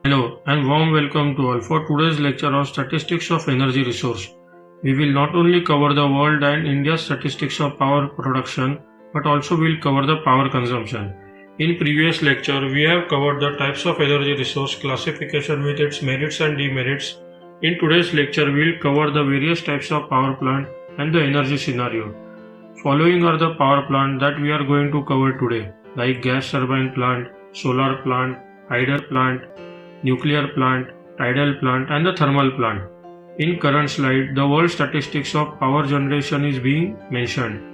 Hello and warm welcome to all for today's lecture on statistics of energy resource. We will not only cover the world and India's statistics of power production but also will cover the power consumption. In previous lecture we have covered the types of energy resource classification with its merits and demerits. In today's lecture we will cover the various types of power plant and the energy scenario. Following are the power plant that we are going to cover today, like gas turbine plant, solar plant, hydro plant, nuclear plant, tidal plant and the thermal plant. In current slide, the world statistics of power generation is being mentioned.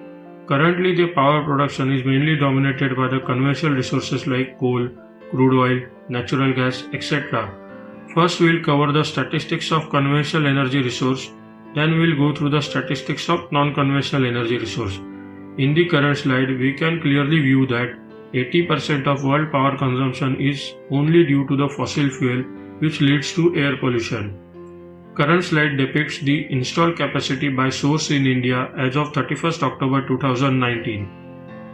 Currently, the power production is mainly dominated by the conventional resources like coal, crude oil, natural gas, etc. First, we will cover the statistics of conventional energy resource, then we will go through the statistics of non-conventional energy resource. In the current slide, we can clearly view that 80% of world power consumption is only due to the fossil fuel, which leads to air pollution. Current slide depicts the installed capacity by source in India as of 31st October 2019.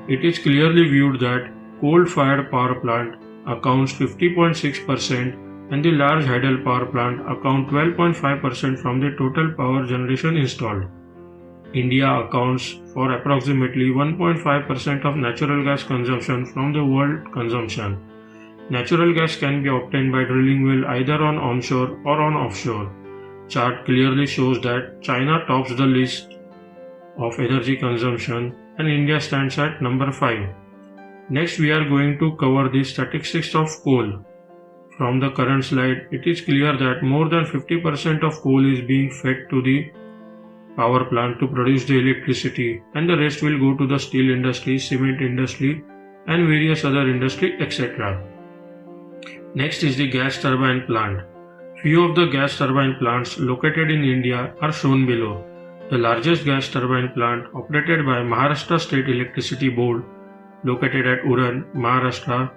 It is clearly viewed that coal-fired power plant accounts 50.6% and the large hydel power plant account 12.5% from the total power generation installed. India accounts for approximately 1.5% of natural gas consumption from the world consumption. Natural gas can be obtained by drilling well either on onshore or on offshore. Chart clearly shows that China tops the list of energy consumption and India stands at number 5. Next we are going to cover the statistics of coal. From the current slide, it is clear that more than 50% of coal is being fed to the power plant to produce the electricity and the rest will go to the steel industry, cement industry and various other industry etc. Next is the gas turbine plant. Few of the gas turbine plants located in India are shown below. The largest gas turbine plant operated by Maharashtra State Electricity Board located at Uran, Maharashtra,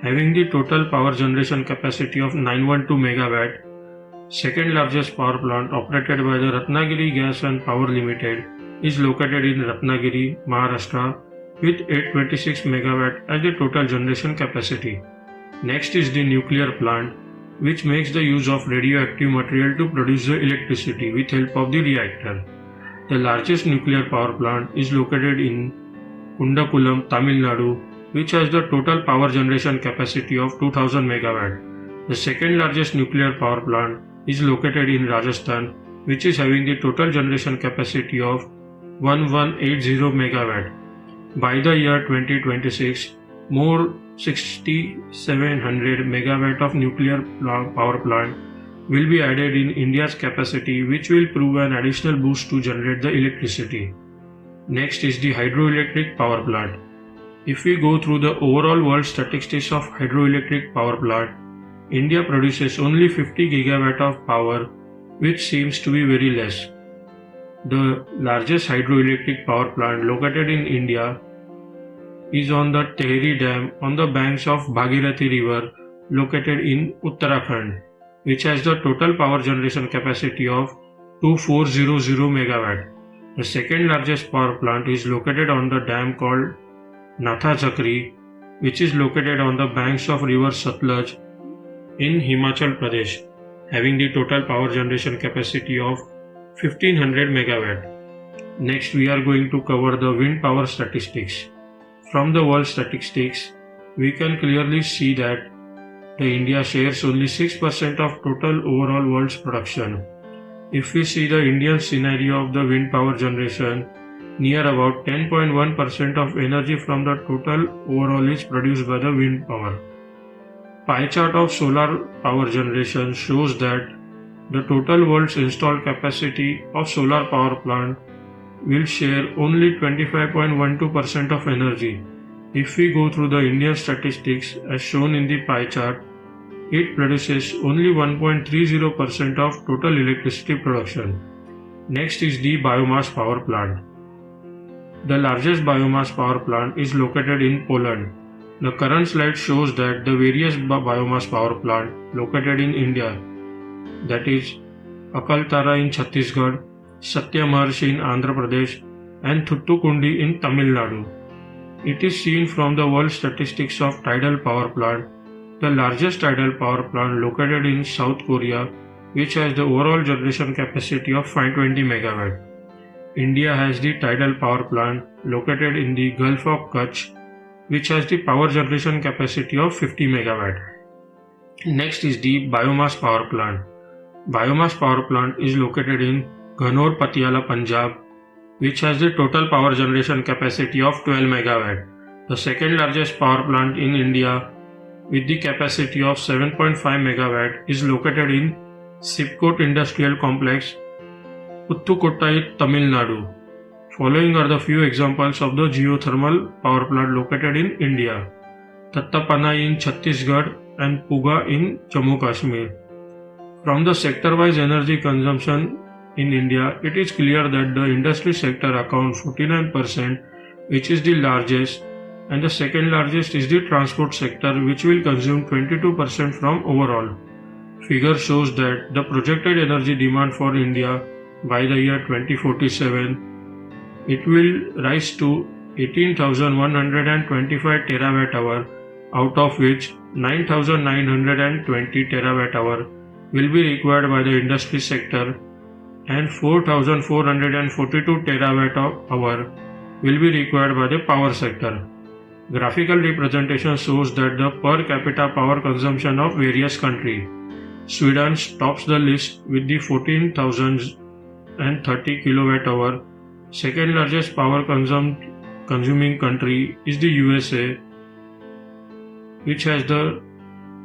having the total power generation capacity of 912 MW. Second largest power plant operated by the Ratnagiri Gas and Power Limited is located in Ratnagiri, Maharashtra with 826 MW as the total generation capacity. Next is the nuclear plant, which makes the use of radioactive material to produce the electricity with help of the reactor. The largest nuclear power plant is located in Kundakulam, Tamil Nadu, which has the total power generation capacity of 2000 MW. The second largest nuclear power plant is located in Rajasthan, which is having the total generation capacity of 1180 MW. By the year 2026, more 6700 MW of nuclear power plant will be added in India's capacity, which will prove an additional boost to generate the electricity. Next is the hydroelectric power plant. If we go through the overall world statistics of hydroelectric power plant, India produces only 50 GW of power, which seems to be very less. The largest hydroelectric power plant located in India is on the Tehri Dam on the banks of Bhagirathi River located in Uttarakhand, which has the total power generation capacity of 2400 MW. The second largest power plant is located on the dam called Natha Chakri, which is located on the banks of river Satluj in Himachal Pradesh, having the total power generation capacity of 1500 MW. Next we are going to cover the wind power statistics. From the world statistics, we can clearly see that the India shares only 6% of total overall world's production. If we see the Indian scenario of the wind power generation, near about 10.1% of energy from the total overall is produced by the wind power. Pie chart of solar power generation shows that the total world's installed capacity of solar power plant will share only 25.12% of energy. If we go through the Indian statistics as shown in the pie chart, it produces only 1.30% of total electricity production. Next is the biomass power plant. The largest biomass power plant is located in Poland. The current slide shows that the various biomass power plant located in India, that is Akaltara in Chhattisgarh, Satyamarshi in Andhra Pradesh and Thuttukundi in Tamil Nadu. It is seen from the world statistics of tidal power plant the largest tidal power plant located in South Korea, which has the overall generation capacity of 520 MW. India has the tidal power plant located in the Gulf of Kutch, which has the power generation capacity of 50 MW. Next is the biomass power plant. Biomass power plant is located in Ghanor Patiala, Punjab, which has the total power generation capacity of 12 MW. The second largest power plant in India with the capacity of 7.5 MW is located in Sipcot Industrial Complex, Puthukottai, Tamil Nadu. Following are the few examples of the geothermal power plant located in India: Tattapanai in Chhattisgarh and Puga in Jammu Kashmir. From the sector-wise energy consumption in India, it is clear that the industry sector accounts 49%, which is the largest, and the second largest is the transport sector, which will consume 22% from overall. Figure shows that the projected energy demand for India by the year 2047, it will rise to 18,125 terawatt-hour, out of which 9,920 terawatt-hour will be required by the industry sector and 4,442 terawatt-hour will be required by the power sector. Graphical representation shows that the per capita power consumption of various countries. Sweden tops the list with the 14,030 kilowatt-hour. Second largest power consuming country is the USA, which has the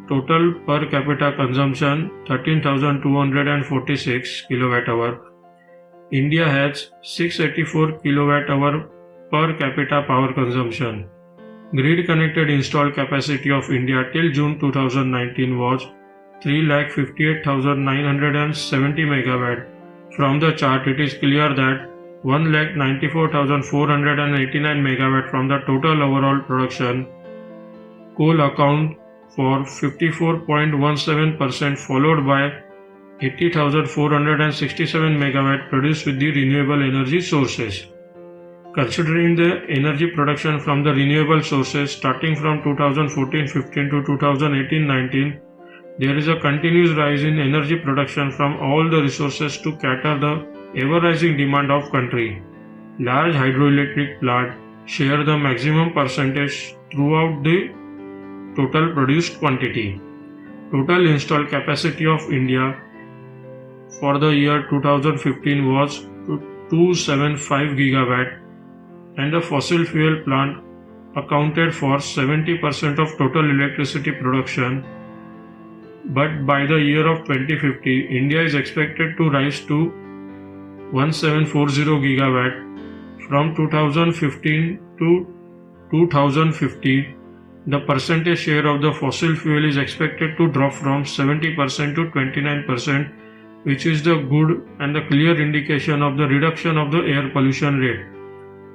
total per capita consumption 13,246 kilowatt-hour. India has 684 kilowatt-hour per capita power consumption. Grid connected installed capacity of India till June 2019 was 3,58,970 MW. From the chart, it is clear that 1,94,489 MW from the total overall production. Coal account for 54.17%, followed by 80,467 MW produced with the renewable energy sources. Considering the energy production from the renewable sources starting from 2014-15 to 2018-19, there is a continuous rise in energy production from all the resources to cater the ever-rising demand of country. Large hydroelectric plants share the maximum percentage throughout the total produced quantity. Total installed capacity of India for the year 2015 was 275 GW, and the fossil fuel plant accounted for 70% of total electricity production. But by the year of 2050, India is expected to rise to 1740 GW. From 2015 to 2050, the percentage share of the fossil fuel is expected to drop from 70% to 29%, which is the good and the clear indication of the reduction of the air pollution rate.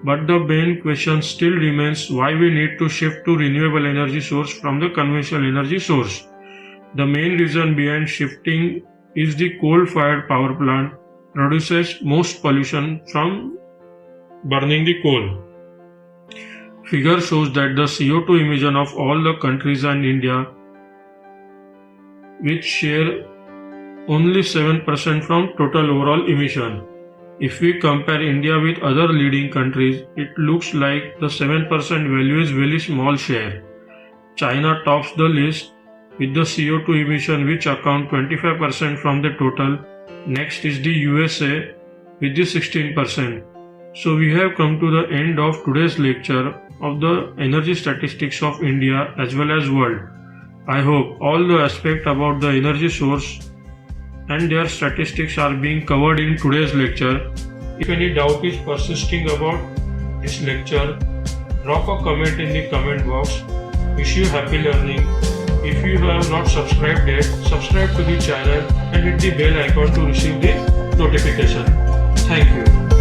But the main question still remains why we need to shift to renewable energy source from the conventional energy source. The main reason behind shifting is the coal-fired power plant produces most pollution from burning the coal. Figure shows that the CO2 emission of all the countries and India, which share only 7% from total overall emission. If we compare India with other leading countries, it looks like the 7% value is very small share. China tops the list with the CO2 emission, which account 25% from the total. Next is the USA with the 16%. So we have come to the end of today's lecture of the energy statistics of India as well as world. I hope all the aspects about the energy source and their statistics are being covered in today's lecture. If any doubt is persisting about this lecture, drop a comment in the comment box. Wish you happy learning. If you have not subscribed yet, subscribe to the channel and hit the bell icon to receive the notification. Thank you.